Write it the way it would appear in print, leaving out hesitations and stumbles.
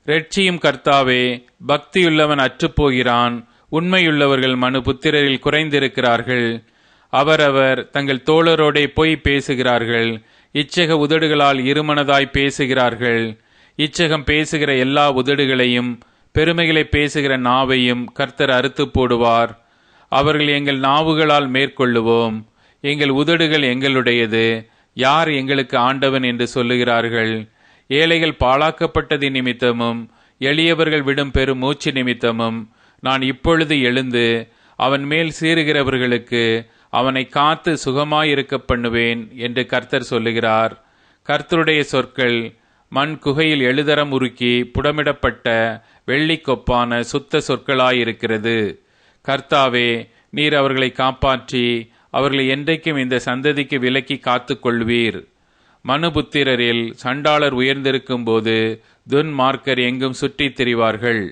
இரட்சியும் கர்த்தாவே. பக்தியுள்ளவன் அற்றுப்போகிறான், உண்மையுள்ளவர்கள் மனு புத்திரரில் குறைந்திருக்கிறார்கள். அவரவர் தங்கள் தோழரோடே பொய் பேசுகிறார்கள், இச்சக உதடுகளால் இருமனதாய் பேசுகிறார்கள். இச்சகம் பேசுகிற எல்லா உதடுகளையும் பெருமைகளை பேசுகிற நாவையும் கர்த்தர் அறுத்து போடுவார். அவர்கள் எங்கள் நாவுகளால் மேற்கொள்ளுவோம், எங்கள் உதடுகள் எங்களுடையது, யார் எங்களுக்கு ஆண்டவன் என்று சொல்லுகிறார்கள். ஏழைகள் பாழாக்கப்பட்டது நிமித்தமும் எளியவர்கள் விடும் பெரும் மூச்சு நிமித்தமும் நான் இப்பொழுது எழுந்து அவன் மேல் சீறுகிறவர்களுக்கு அவனை காத்து சுகமாயிருக்க பண்ணுவேன் என்று கர்த்தர் சொல்லுகிறார். கர்த்தருடைய சொற்கள் மண் குகையில் எழுதரம் உருக்கி புடமிடப்பட்ட வெள்ளிக்கொப்பான சுத்த சொற்களாயிருக்கிறது. கர்த்தாவே, நீர் அவர்களை காப்பாற்றி அவர்களை என்றைக்கும் இந்த சந்ததிக்கு விலக்கி காத்து கொள்வீர். மனுபுத்திரரில் சண்டாளர் உயர்ந்திருக்கும் போது துன்மார்க்கர் எங்கும் சுற்றித் திரிவார்கள்.